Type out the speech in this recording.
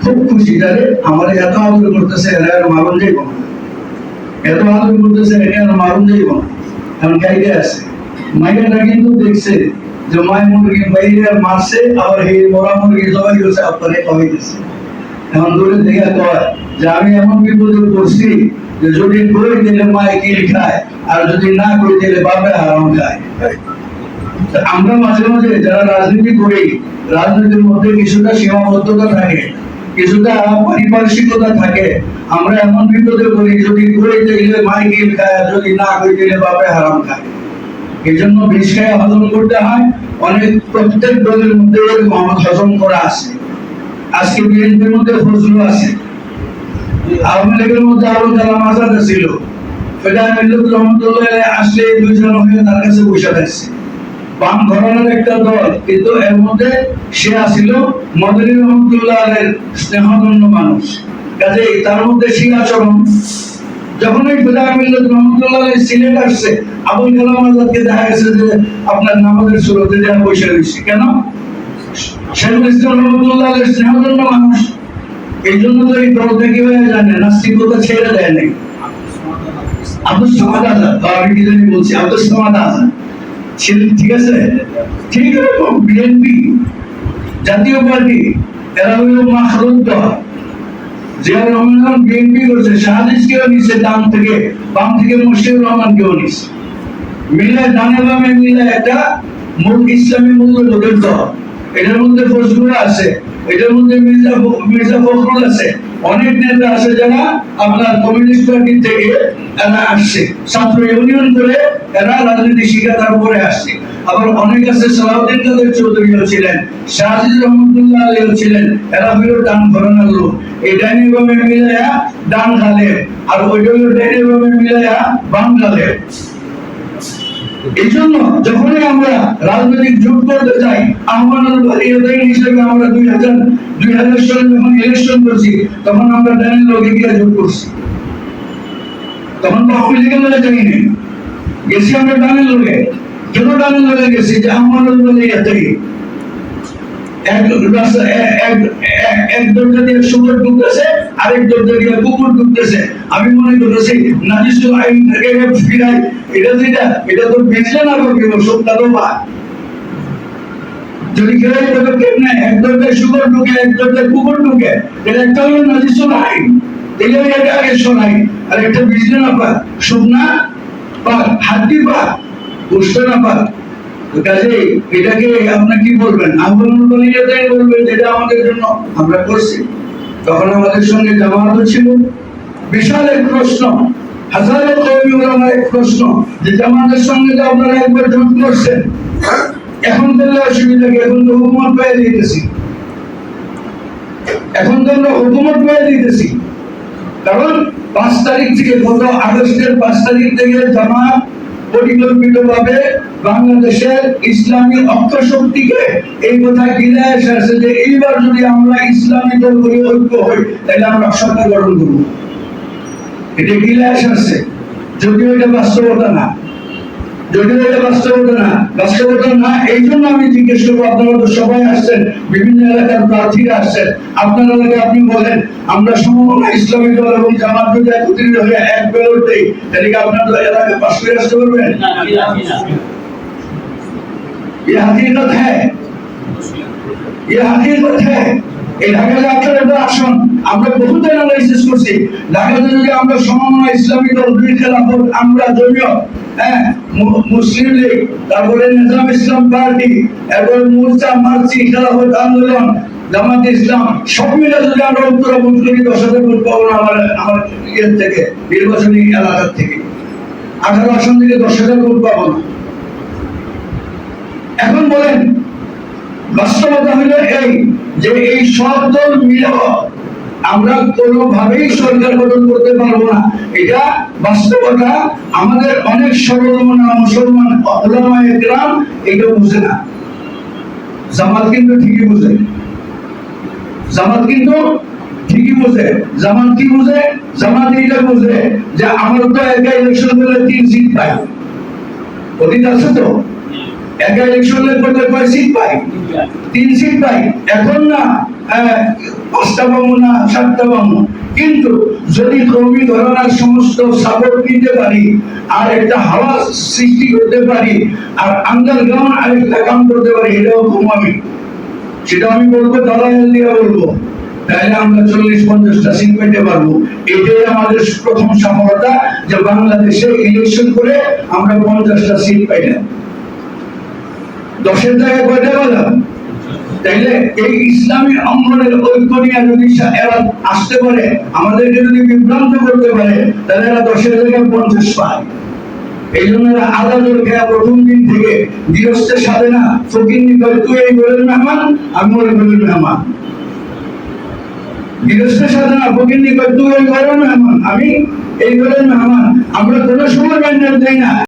খুব খুশি জানে আমার এত আদর করতেছে এরা আর মারণ যাইব না, এত আদর করতেছে এটা আর মারণ যাইব না। এখন গাইডে আছে মাইয়াটা কিন্তু দেখছে যে মায়ের মুরগি বাইরে মারছে, আবার এই মরা মুরগি জবাই করছে আপনারে খাওয়াইতেছে। এখন দূরে দেখে কয় যে আমি এমন বিপদে পড়ছি যে যদি কই দিলে মায়ে কিল খায়, আর যদি না কই দিলে বাপে হারাম খায়। আমরা মাঝে মাঝে যারা রাজনীতি করি, রাজনীতির মধ্যে কিছুটা সীমাবদ্ধতা থাকে, কিছুটা পারিপার্শ্বিকতা থাকে। আমরা এমন বিপদে পড়ি যদি কই দিলে মায়ে কিল খায়, আর যদি না কই দিলে বাপে হারাম খায়। এই জন্য বিষ খায় হজম করতে হয়। অনেক প্রত্যেক দলের মধ্যে হজম করা আছে। আজকে বিএনপির মধ্যে ফজলু আছে, আওয়ামী লীগের মধ্যে আবুল কালাম আজাদ ছিল, আসলে দুইজন তার কাছে বসে থাকছে। বাম ঘরানার একটা দল, কিন্তু এর মধ্যে সে আসিল মদনী রহমতুল্লাহের স্নেহধন্য মানুষ, কাজেই তার মধ্যে সেই আচরণ। যখন ওই রহমতুল্লাহ সিলেট আসছে, আবুল কালাম আজাদকে দেখা গেছে যে আপনার নামাজের সুরতে দেওয়া বসে রয়েছে। কেন? শেখুল ইসলাম রহমতুল্লাহের স্নেহধন্য মানুষ। এই জন্য তো এই দল থেকে জানে নাস্তিকতা ছেড়ে দেয় নাই। আব্দুল সামাদ আজাদ, আমি কি জানি বলছি, আব্দুল সামাদ আজাদ ছিলেন, ঠিক আছে? ঠিক এরকম বিএনপি জাতীয় পার্টি, এরা হইল মাখরুদ দল। জিয়া রহমান বিএনপি করছে, শাহাদিসকেও নিচ্ছে ডান থেকে, বাম থেকে মুশফিকুর রহমানকেও নিচ্ছে, মিলে ডানে বামে মিলে একটা মূল ইসলামী মূল্যবোধের দল। এটার মধ্যে ফজলুল আছে, এটার মধ্যে মির্জা ফখরুল আছে, অনেক নেতা আছে যারা আপনার কমিউনিস্ট পার্টি থেকে এরা আসছে, ছাত্র ইউনিয়ন করে এরা রাজনীতি শিখে তারপরে আসছে। আবার অনেক আছে সালাউদ্দিন কাদের চৌধুরীও ছিলেন, শাহজিদ রহমতুল্লাহ আলীও ছিলেন, এরা হলো ডান ঘরানার লোক। এই ডাইনি বামে মিলাইয়া ডান গালে, আর ওইটা হলো ডাইনি বামে মিলাইয়া বাম গালে। এই জন্য যখনই আমরা রাজনৈতিক জোট করতে যাই, হিসেবে আমরা 2000 সালে যখন ইলেকশন করছি, তখন আমরা ডানের লোকে গিয়ে জোট করছি। তখন তো আওয়ামী লীগের লোকে যাইনি, গেছি আমরা ডানের লোকে। কেন ডানের লোকে গেছি? যে আমাদের বলে এটাই এক দরজা দিয়ে শুকর ঢুকতেছে, আরেক দরজা দিয়ে কুকুর ঢুকতেছে। আমি মনে করতেছি নাজিসুল আইন থেকে ফিরাই, এটা তো বেঁচে না করবে সবটা তো বা যদি ফিরাই তবে কেমনে এক দরজায় শুকর ঢুকে, এক দরজায় কুকুর ঢুকে। এটা একটা হলো নাজিসুল আইন, এটা আগে শোনাই। আর একটা বিজনে না পাক, শুকনা পাক, হাড্ডি পাক, বুঝতে না পাক। কাজে এটাকে আপনি কি বলবেন? আন্দোলন বলবেন যেটা আমাদের জন্য আমরা করছি। তখন আমাদের সঙ্গে জামায়াত ছিল। বিশাল এক প্রশ্ন, হাজারো কওমি উলামার এক প্রশ্ন, যে জামায়াতের সঙ্গে তো আপনারা একবার জোট করছেন, এখন তাহলে অসুবিধা কি? এখন তো হুকুমত পেয়ে দিতেছি, এখন তো আমরা হুকুমত পেয়ে দিতেছি। কারণ 5 তারিখ থেকে, গত আগস্টের 5 তারিখ থেকে জামায়াত পরিকল্পিতভাবে বাংলাদেশের ইসলামী অক্ষশক্তিকে এই কথা গিলে এসেছে যে এইবার যদি আমরা ইসলামী দলগুলি ঐক্য হই, তাহলে আমরা সরকার গঠন করব। এটা গিলে এসেছে, যদিও এটা বাস্তবতা না, বাস্তবতা না। এই জন্য আমি জিজ্ঞেস করবো, আপনারা তো সবাই আসছেন, বিভিন্ন এলাকার প্রার্থীরা আসছেন, আপনার এলাকায় আপনি বলেন আমরা সমমনা ইসলামী দল এবং জামাত যদি একত্রিত হয়ে এক ব্যালট দেই, তাহলে কি আপনার এলাকায় পাশ করে আসতে পারবেন? ये हकीकत है, ये हकीकत है। এই ঢাকাতে আপনারা একটা আসুন, আমরা বহুত অ্যানালাইসিস করছি। ঢাকাতে যদি আমরা সমমনা ইসলামী দল, দুই খেলাফত, আমরা জমিয়ত, মুসলিম লীগ, তারপরে নিজাম ইসলাম পার্টি, এরপর মোর্চা, মার্চি, খেলাফত আন্দোলন, জামাত ইসলাম, সব মিলে যদি আমরা উত্তরা ভোট করি, 10,000 ভোট পাবো না আমার ইয়ের থেকে, নির্বাচনী এলাকার থেকে। 18 আসন থেকে 10,000 ভোট পাবো না। এখন বলেন, বাস্তবতা হলো এই যে এই সব দল মিলে আমরা কোনোভাবেই সরকার গঠন করতে পারবো না। এটা বাস্তবতা। আমাদের অনেক সর্বমনা মুসলমান উলামায়ে কেরাম এটা বুঝে না। জামাত কিন্তু ঠিকই বুঝে, জামাত কিন্তু ঠিকই বুঝে। জামাত কি বুঝে? জামাত এইটা বুঝে যে আমার তো একা ইলেকশন করলে 3 সিট পাই, অতীত আছে তো, এক ইলেকশনের পরে কয় সিট পাই? 3 সিট পাই। এখন না 5টা পাবো না 7টা পাবো, কিন্তু যদি কর্মী ঘরানার সমস্ত সাপোর্ট নিতে পারি আর একটা হাওয়া সৃষ্টি করতে পারি আর আন্ডারগ্রাউন্ড আরেকটা কাম করতে পারি, এটাও কমাবি, সেটা আমি বলবো, দালাল দিয়ে বলবো, তাহলে আমরা 40-50টা সিট পেতে পারবো। এটাই আমাদের প্রথম সফলতা, যে বাংলাদেশে ইলেকশন করে আমরা 50টা সিট পাইলাম। 10-এর জায়গায় কয়টা পেলাম? তাইলে এই ইসলামী অঙ্গনের ঐক্য নিয়ে যদি এরা আসতে পারে, আমাদেরকে যদি বিভ্রান্ত করতে পারে, তাহলে এরা 10-এর জায়গায় 50 পায়। এই জন্য এরা আদালত খেয়া প্রথম দিন থেকে গৃহস্থের সাথে না, ফকির নিকট তুই এই ঘরের মেহমান, আমি ওই ঘরের মেহমান। গৃহস্থের সাথে না, ফকির নিকট তুই এই ঘরের মেহমান, আমি এই ঘরের মেহমান। আমরা কোনো সময় মেহনত দেই না।